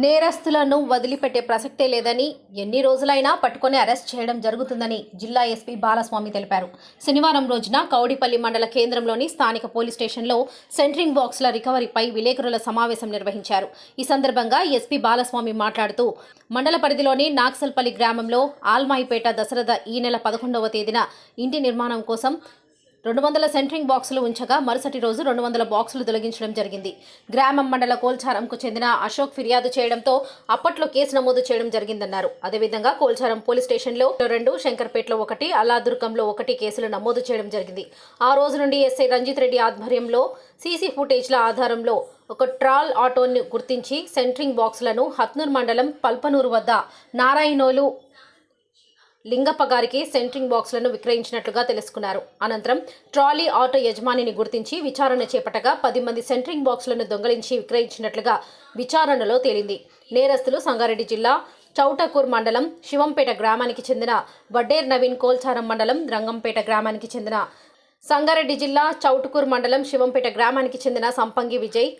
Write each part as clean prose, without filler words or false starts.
నేరస్తులను వదిలిపెట్టే ప్రసక్తే లేదని, ఎన్ని రోజులైనా పట్టుకొని అరెస్ట్ చేయడం జరుగుతుందని జిల్లా ఎస్పీ బాలస్వామి తెలిపారు. శనివారం రోజున కౌడిపల్లి మండల కేంద్రంలోని స్థానిక పోలీస్ స్టేషన్లో సెంట్రింగ్ బాక్సుల రికవరీపై విలేకరుల సమావేశం నిర్వహించారు. ఈ సందర్భంగా ఎస్పీ బాలస్వామి మాట్లాడుతూ, మండల పరిధిలోని నాక్సల్పల్లి గ్రామంలో ఆల్మాయిపేట దశరథ ఈ నెల 11వ తేదీన ఇంటి నిర్మాణం కోసం 200 సెంట్రింగ్ బాక్సులు ఉంచగా మరుసటి రోజు 200 బాక్సులు తొలగించడం జరిగింది. గ్రామం మండల కోల్చారంకు చెందిన అశోక్ ఫిర్యాదు చేయడంతో అప్పట్లో కేసు నమోదు చేయడం జరిగిందన్నారు. అదేవిధంగా కోల్చారం పోలీస్ స్టేషన్లో 2, శంకర్పేటలో 1, అల్లాదుర్గంలో 1 కేసులు నమోదు చేయడం జరిగింది. ఆ రోజు నుండి ఎస్ఐ రంజిత్ రెడ్డి ఆధ్వర్యంలో సీసీ ఫుటేజ్ల ఆధారంలో ఒక ట్రాల్ ఆటోను గుర్తించి సెంట్రింగ్ బాక్సులను హత్నూర్ మండలం పల్పనూరు వద్ద నారాయణోలు లింగప్ప గారికి సెంట్రింగ్ బాక్సులను విక్రయించినట్లుగా తెలుసుకున్నారు. అనంతరం ట్రాలీ ఆటో యజమానిని గుర్తించి విచారణ చేపట్టగా 10 మంది సెంట్రింగ్ బాక్సులను దొంగలించి విక్రయించినట్లుగా విచారణలో తేలింది. నేరస్తులు సంగారెడ్డి జిల్లా చౌటకూర్ మండలం శివంపేట గ్రామానికి చెందిన వడ్డేర్ నవీన్, కోల్చారం మండలం రంగంపేట గ్రామానికి చెందిన సంగారెడ్డి జిల్లా చౌటుకూర్ మండలం శివంపేట గ్రామానికి చెందిన సంపంగి విజయ్,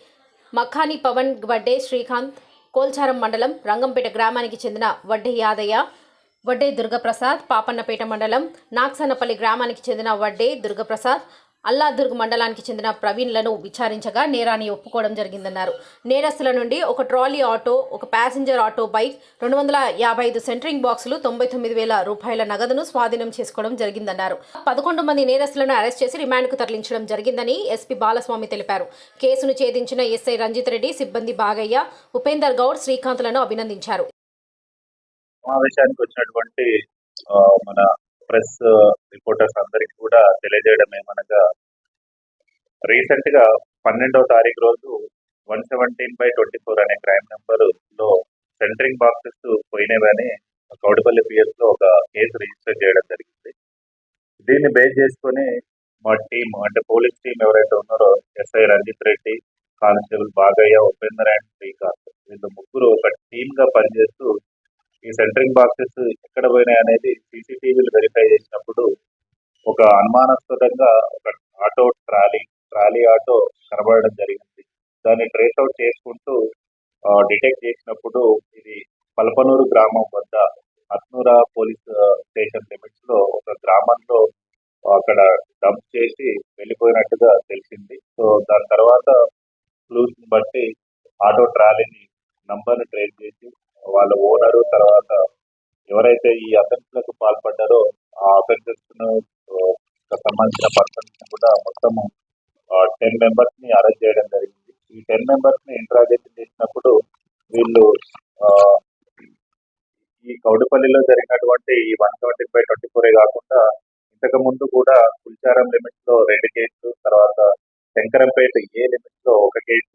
మఖాని పవన్, వడ్డే శ్రీకాంత్, కోల్చారం మండలం రంగంపేట గ్రామానికి చెందిన వడ్డే యాదయ్య, వడ్డే దుర్గప్రసాద్, పాపన్నపేట మండలం నాక్సనపల్లి గ్రామానికి చెందిన వడ్డే దుర్గప్రసాద్, అల్లాదుర్గ్ మండలానికి చెందిన ప్రవీణ్లను విచారించగా నేరాన్ని ఒప్పుకోవడం జరిగిందన్నారు. నేరస్తుల నుండి ఒక ట్రాలీ ఆటో, ఒక ప్యాసింజర్ ఆటో బైక్, 255 సెంట్రింగ్ బాక్సులు, 99,000 రూపాయల నగదును స్వాధీనం చేసుకోవడం జరిగిందన్నారు. 11 మంది నేరస్తులను అరెస్ట్ చేసి రిమాండ్కు తరలించడం జరిగిందని ఎస్పీ బాలస్వామి తెలిపారు. కేసును ఛేదించిన ఎస్ఐ రంజిత్ రెడ్డి, సిబ్బంది బాగయ్య, ఉపేందర్ గౌడ్, శ్రీకాంత్లను అభినందించారు. సమావేశానికి వచ్చినటువంటి మన ప్రెస్ రిపోర్టర్స్ అందరికి కూడా తెలియజేయడం ఏమనగా, రీసెంట్ గా 12వ తారీఖు రోజు 117/24 అనే క్రైమ్ నెంబర్ లో సెంట్రింగ్ బాక్సెస్ పోయినవని కౌడిపల్లి పిఎస్ లో ఒక కేసు రిజిస్టర్ చేయడం జరిగింది. దీన్ని బేస్ చేసుకొని మా టీం, అంటే పోలీస్ టీం ఎవరైతే ఉన్నారో SI Ranjith Reddy, constable Bagaiah, Upender and Srikanth, వీళ్ళు ముగ్గురు ఒక టీమ్ గా పనిచేస్తూ ఈ సెంట్రింగ్ బాక్సెస్ ఎక్కడ పోయినాయి అనేది సీసీటీవీలు వెరిఫై చేసినప్పుడు ఒక అనుమానాస్పదంగా ఒక ఆటో ట్రాలీ ఆటో కనబడడం జరిగింది. దాన్ని ట్రేస్ అవుట్ చేసుకుంటూ డిటెక్ట్ చేసినప్పుడు ఇది పల్పనూరు గ్రామం వద్ద హత్నూరా పోలీస్ స్టేషన్ లిమిట్స్ లో ఒక గ్రామంలో అక్కడ డంప్ చేసి వెళ్ళిపోయినట్టుగా తెలిసింది. సో దాని తర్వాత క్లూస్ ని బట్టి ఆటో ట్రాలీని నంబర్ని ట్రేస్ చేసి వాళ్ళ ఓనరు, తర్వాత ఎవరైతే ఈ అఫెన్స్లకు పాల్పడ్డారో ఆ అఫెన్సెస్ ను సంబంధించిన పర్సన్స్ కూడా మొత్తం 10 మెంబర్స్ ని అరెస్ట్ చేయడం జరిగింది. ఈ 10 మెంబర్స్ ని ఇంట్రాగేషన్ చేసినప్పుడు వీళ్ళు ఈ కౌడిపల్లిలో జరిగినటువంటి ఈ 117/24 కాకుండా ఇంతకు ముందు కూడా కుల్చారం లిమిట్స్ లో 2 కేసులు, తర్వాత శంకరంపేట ఏ లిమిట్స్ లో 1 కేసు,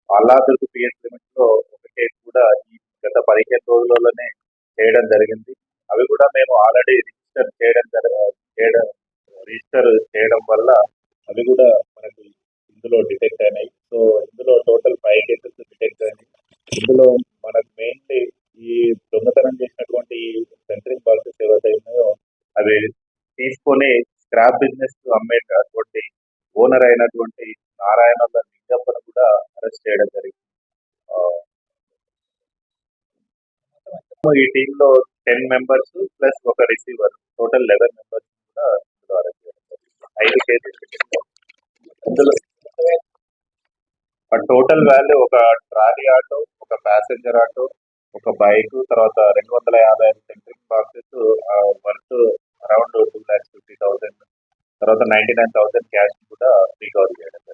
అల్లాదుర్గ్ పిఎస్ లిమిట్స్ లో 1 కేసు కూడా ఈ గత 15 రోజుల్లోనే చేయడం జరిగింది. అవి కూడా మేము ఆల్రెడీ రిజిస్టర్ చేయడం వల్ల అవి కూడా మనకు ఇందులో డిటెక్ట్ అయినాయి. సో ఇందులో టోటల్ 5 కేసెస్ డిటెక్ట్ అయినాయి. ఇందులో మనకు మెయిన్లీ ఈ దొంగతనం చేసినటువంటి సెంట్రింగ్ బాక్సెస్ ఏవైతే ఉన్నాయో అవి తీసుకొని స్క్రాప్ బిజినెస్ అమ్మేటటువంటి ఓనర్ అయినటువంటి నారాయణ లింగప్పను కూడా అరెస్ట్ చేయడం జరిగింది. ఈ టీమ్ లో 10 మెంబర్స్ ప్లస్ ఒక రిసీవర్, టోటల్ 11 మెంబర్స్ కూడా ఇందులో అరెస్ట్ చేయడం జరిగింది. 5 కేసెస్. ఇందులో టోటల్ వాల్యూ ఒక ట్రాలీ ఆటో, ఒక ప్యాసింజర్ ఆటో, ఒక బైక్, తర్వాత 255 సెంట్రింగ్ బాక్సెస్ వర్త్ అరౌండ్ 2,50,000, తర్వాత 99,000 క్యాష్ కూడా రికవర్ చేయడం.